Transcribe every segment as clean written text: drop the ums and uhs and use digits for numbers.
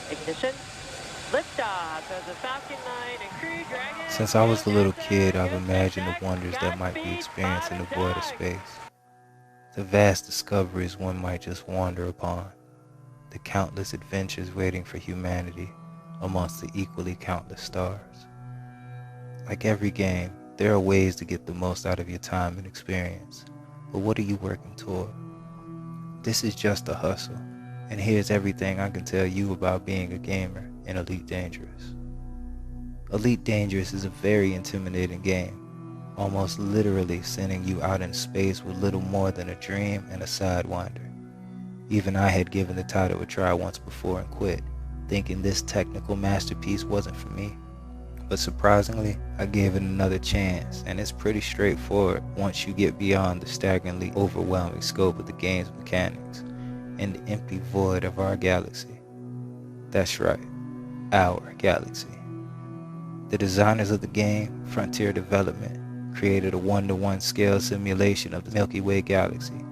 Ignition. Liftoff of the Falcon 9 and Crew Dragon Since I was a little kid, I've Go imagined the SpaceX. wonders that might be Godspeed, experienced in bottom the void of dog. space, the vast discoveries one might just wander upon, the countless adventures waiting for humanity amongst the equally countless stars. Like every game, there are ways to get the most out of your time and experience, but what are you working toward? This is Just a Hustle, and here's everything I can tell you about being a gamer in Elite Dangerous. Elite Dangerous is a very intimidating game, almost literally sending you out in space with little more than a dream and a sidewinder. Even I had given the title a try once before and quit, thinking this technical masterpiece wasn't for me. But surprisingly, I gave it another chance, and it's pretty straightforward once you get beyond the staggeringly overwhelming scope of the game's mechanics and the empty void of our galaxy. That's right, our galaxy. The designers of the game, Frontier Development, created a 1-to-1 scale simulation of the Milky Way galaxy,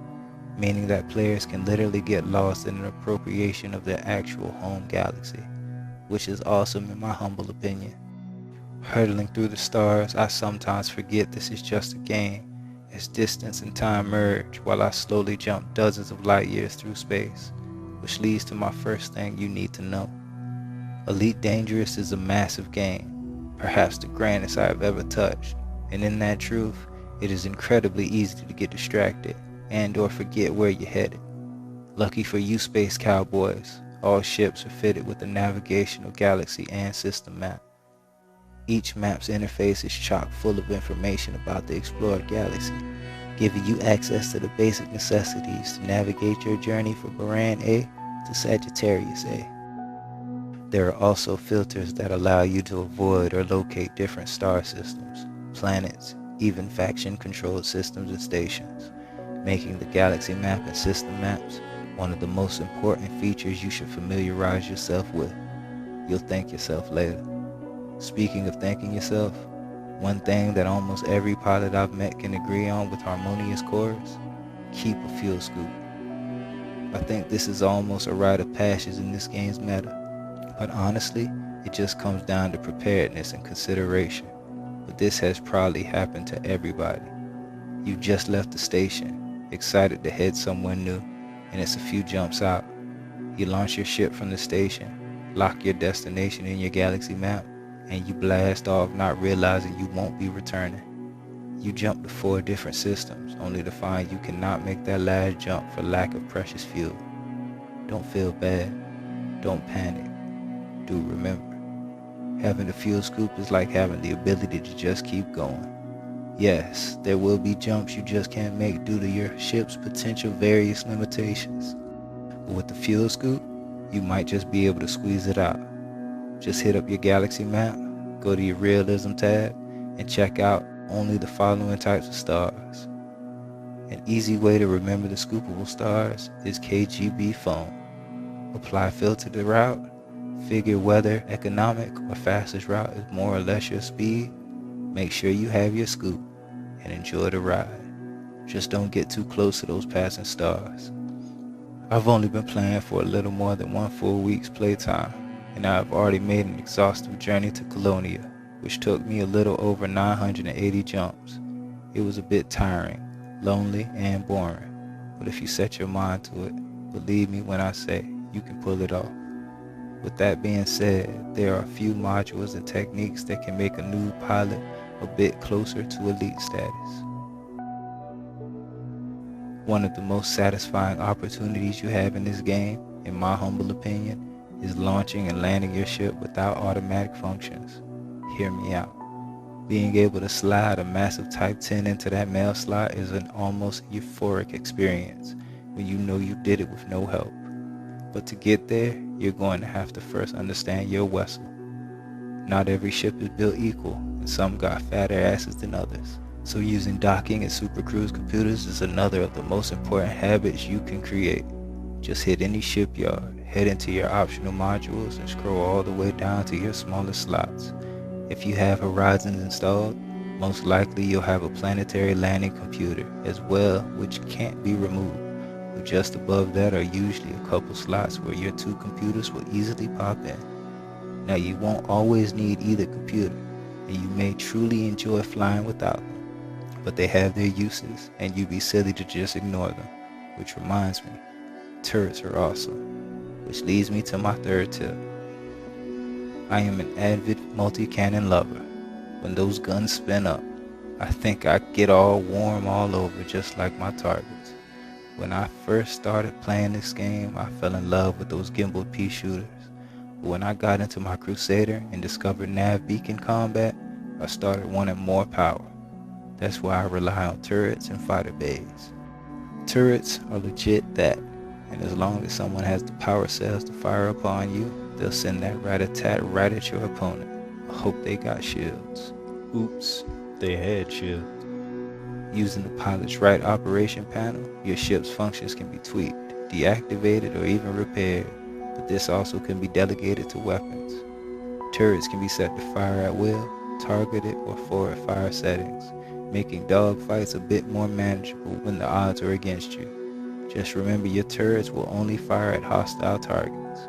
meaning that players can literally get lost in an appropriation of their actual home galaxy, which is awesome in my humble opinion. Hurtling through the stars, I sometimes forget this is just a game, as distance and time merge while I slowly jump dozens of light years through space, which leads to my first thing you need to know. Elite Dangerous is a massive game, perhaps the grandest I have ever touched, and in that truth, it is incredibly easy to get distracted and or forget where you're headed. Lucky for you space cowboys, all ships are fitted with a navigational galaxy and system map. Each map's interface is chock full of information about the explored galaxy, giving you access to the basic necessities to navigate your journey from Baran A to Sagittarius A. There are also filters that allow you to avoid or locate different star systems, planets, even faction-controlled systems and stations, making the galaxy map and system maps one of the most important features you should familiarize yourself with. You'll thank yourself later. Speaking of thanking yourself, one thing that almost every pilot I've met can agree on with harmonious chorus: keep a fuel scoop. I think this is almost a rite of passage in this game's meta, but honestly, it just comes down to preparedness and consideration. But this has probably happened to everybody. You just left the station, excited to head somewhere new, and it's a few jumps out. You launch your ship from the station, lock your destination in your galaxy map, and you blast off not realizing you won't be returning. You jump to 4 different systems, only to find you cannot make that last jump for lack of precious fuel. Don't feel bad. Don't panic. Do remember, having a fuel scoop is like having the ability to just keep going. Yes, there will be jumps you just can't make due to your ship's potential various limitations. But with the fuel scoop, you might just be able to squeeze it out. Just hit up your galaxy map, go to your realism tab, and check out only the following types of stars. An easy way to remember the scoopable stars is KGB phone. Apply filter to route, figure whether economic or fastest route is more or less your speed. Make sure you have your scoop and enjoy the ride. Just don't get too close to those passing stars. I've only been playing for a little more than 1 full week's playtime, and I've already made an exhaustive journey to Colonia, which took me a little over 980 jumps. It was a bit tiring, lonely, and boring, but if you set your mind to it, believe me when I say you can pull it off. With that being said, there are a few modules and techniques that can make a new pilot a bit closer to elite status. One of the most satisfying opportunities you have in this game, in my humble opinion, is launching and landing your ship without automatic functions. Hear me out. Being able to slide a massive Type 10 into that mail slot is an almost euphoric experience when you know you did it with no help. But to get there, you're going to have to first understand your vessel. Not every ship is built equal, and some got fatter asses than others. So using docking and supercruise computers is another of the most important habits you can create. Just hit any shipyard, head into your optional modules, and scroll all the way down to your smallest slots. If you have Horizons installed, most likely you'll have a planetary landing computer as well, which can't be removed, but just above that are usually a couple slots where your two computers will easily pop in. Now you won't always need either computer, and you may truly enjoy flying without them, but they have their uses, and you'd be silly to just ignore them. Which reminds me, turrets are awesome, which leads me to my third tip. I am an avid multi-cannon lover. When those guns spin up, I think I get all warm all over just like my targets. When I first started playing this game, I fell in love with those gimbal pea shooters. But when I got into my Crusader and discovered nav beacon combat, I started wanting more power. That's why I rely on turrets and fighter bays. Turrets are legit that, and as long as someone has the power cells to fire upon you, they'll send that rat-a-tat right at your opponent. I hope they got shields. Oops, they had shields. Using the pilot's right operation panel, your ship's functions can be tweaked, deactivated, or even repaired, but this also can be delegated to weapons. Turrets can be set to fire at will, targeted, or forward fire settings, making dogfights a bit more manageable when the odds are against you. Just remember your turrets will only fire at hostile targets.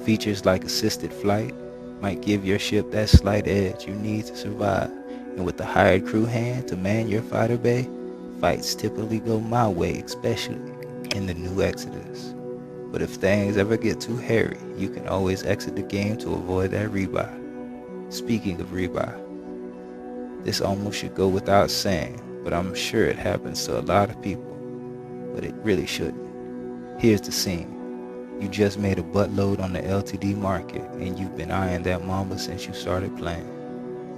Features like assisted flight might give your ship that slight edge you need to survive, and with the hired crew hand to man your fighter bay, fights typically go my way, especially in the new Exodus. But if things ever get too hairy, you can always exit the game to avoid that rebuy. Speaking of rebuy, this almost should go without saying, but I'm sure it happens to a lot of people, but it really shouldn't. Here's the scene. You just made a buttload on the LTD market, and you've been eyeing that mamba since you started playing.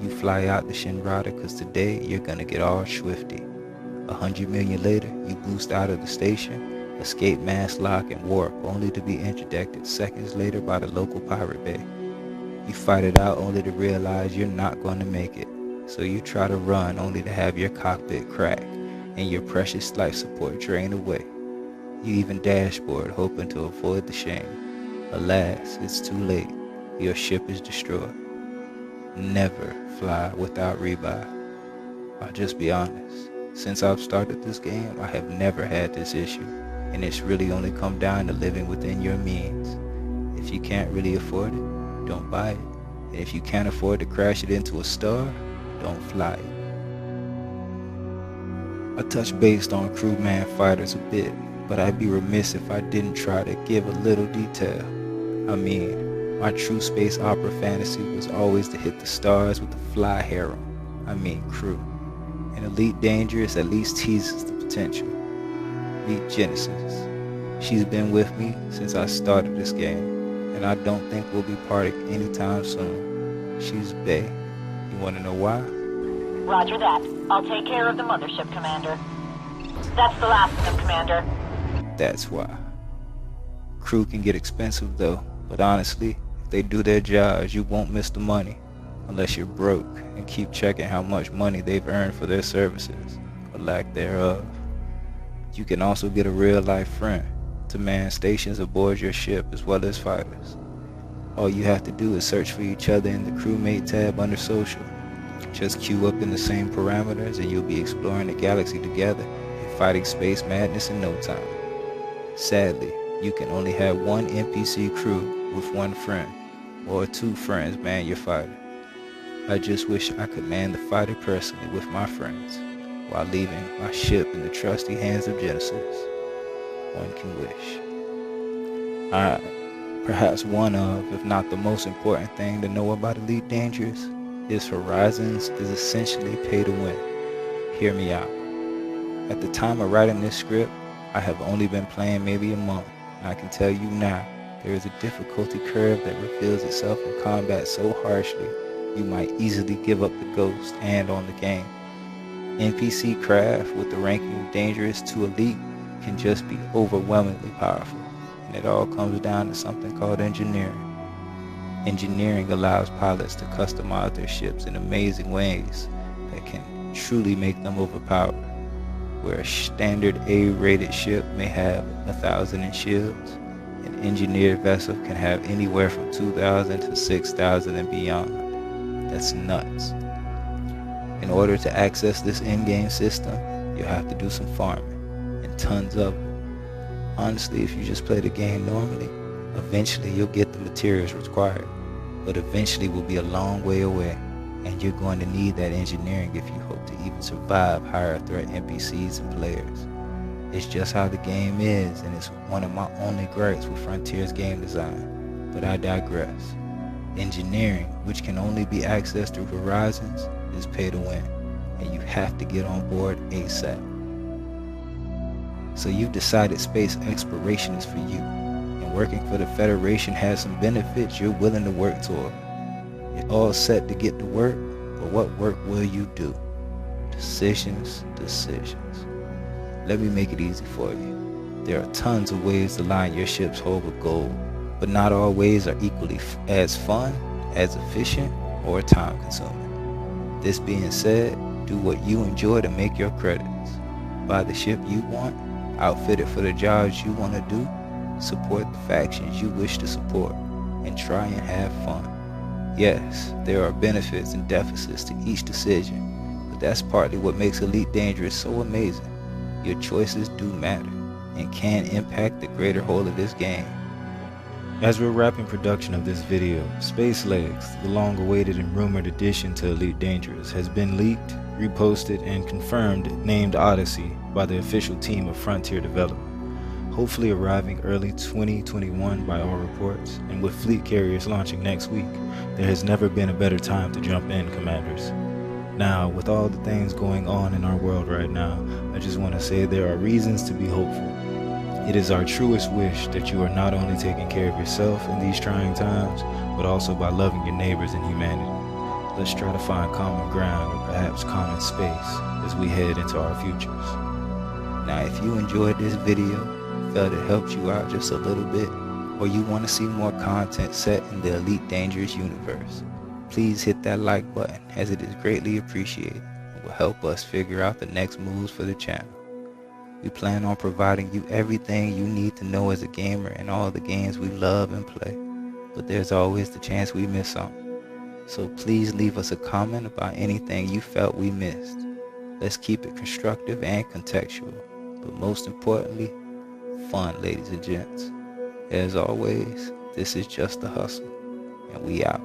You fly out to Shinrada because today you're gonna get all swifty. 100 million later, you boost out of the station, escape mass lock and warp, only to be interdicted seconds later by the local pirate bay. You fight it out only to realize you're not going to make it, so you try to run only to have your cockpit crack and your precious life support drain away. You even dashboard hoping to avoid the shame. Alas, it's too late. Your ship is destroyed. Never fly without rebuy. I'll just be honest. Since I've started this game, I have never had this issue, and it's really only come down to living within your means. If you can't really afford it, don't buy it. And if you can't afford to crash it into a star, don't fly it. I touched base on crewman fighters a bit, but I'd be remiss if I didn't try to give a little detail. I mean, my true space opera fantasy was always to hit the stars with a fly harem, crew. And Elite Dangerous at least teases the potential. Meet Genesis. She's been with me since I started this game, and I don't think we'll be parting anytime soon. She's bae. You want to know why? Roger that. I'll take care of the mothership, Commander. That's the last of them, Commander. That's why. Crew can get expensive though, but honestly, if they do their jobs, you won't miss the money. Unless you're broke and keep checking how much money they've earned for their services, or lack thereof. You can also get a real-life friend to man stations aboard your ship as well as fighters. All you have to do is search for each other in the crewmate tab under social. Just queue up in the same parameters and you'll be exploring the galaxy together and fighting space madness in no time. Sadly, you can only have one NPC crew with one friend, or two friends man your fighter. I just wish I could man the fighter personally with my friends, while leaving my ship in the trusty hands of Genesis. One can wish. Perhaps one of, if not the most important thing to know about Elite Dangerous, is Horizons is essentially pay to win. Hear me out. At the time of writing this script, I have only been playing maybe a month, and I can tell you now, there is a difficulty curve that reveals itself in combat so harshly, you might easily give up the ghost and on the game. NPC craft with the ranking Dangerous to Elite can just be overwhelmingly powerful, and it all comes down to something called engineering. Engineering allows pilots to customize their ships in amazing ways that can truly make them overpowered. Where a standard A-rated ship may have 1,000 in shields, an engineered vessel can have anywhere from 2,000 to 6,000 and beyond. That's nuts. In order to access this in-game system, you'll have to do some farming, and tons of it. Honestly, if you just play the game normally, eventually you'll get the materials required, but eventually will be a long way away, and you're going to need that engineering if you hope to even survive higher threat NPCs and players. It's just how the game is, and it's one of my only gripes with Frontier's game design, but I digress. Engineering, which can only be accessed through Horizons, is pay to win, and you have to get on board ASAP. So you've decided space exploration is for you, and working for the Federation has some benefits you're willing to work toward. You're all set to get to work, but what work will you do? Decisions, decisions. Let me make it easy for you. There are tons of ways to line your ship's hull with gold, but not all ways are equally as fun, as efficient, or time consuming. This being said, do what you enjoy to make your credits. Buy the ship you want, outfit it for the jobs you want to do, support the factions you wish to support, and try and have fun. Yes, there are benefits and deficits to each decision, but that's partly what makes Elite Dangerous so amazing. Your choices do matter, and can impact the greater whole of this game. As we're wrapping production of this video, Space Legs, the long-awaited and rumored addition to Elite Dangerous, has been leaked, reposted, and confirmed named Odyssey by the official team of Frontier Development, hopefully arriving early 2021 by all reports, and with fleet carriers launching next week, there has never been a better time to jump in, Commanders. Now, with all the things going on in our world right now, I just want to say there are reasons to be hopeful. It is our truest wish that you are not only taking care of yourself in these trying times, but also by loving your neighbors and humanity. Let's try to find common ground or perhaps common space as we head into our futures. Now, if you enjoyed this video, felt it helped you out just a little bit, or you want to see more content set in the Elite Dangerous universe, please hit that like button, as it is greatly appreciated and will help us figure out the next moves for the channel. We plan on providing you everything you need to know as a gamer in all the games we love and play, but there's always the chance we miss something. So please leave us a comment about anything you felt we missed. Let's keep it constructive and contextual, but most importantly, fun, ladies and gents. As always, this is Justa Hustle, and we out.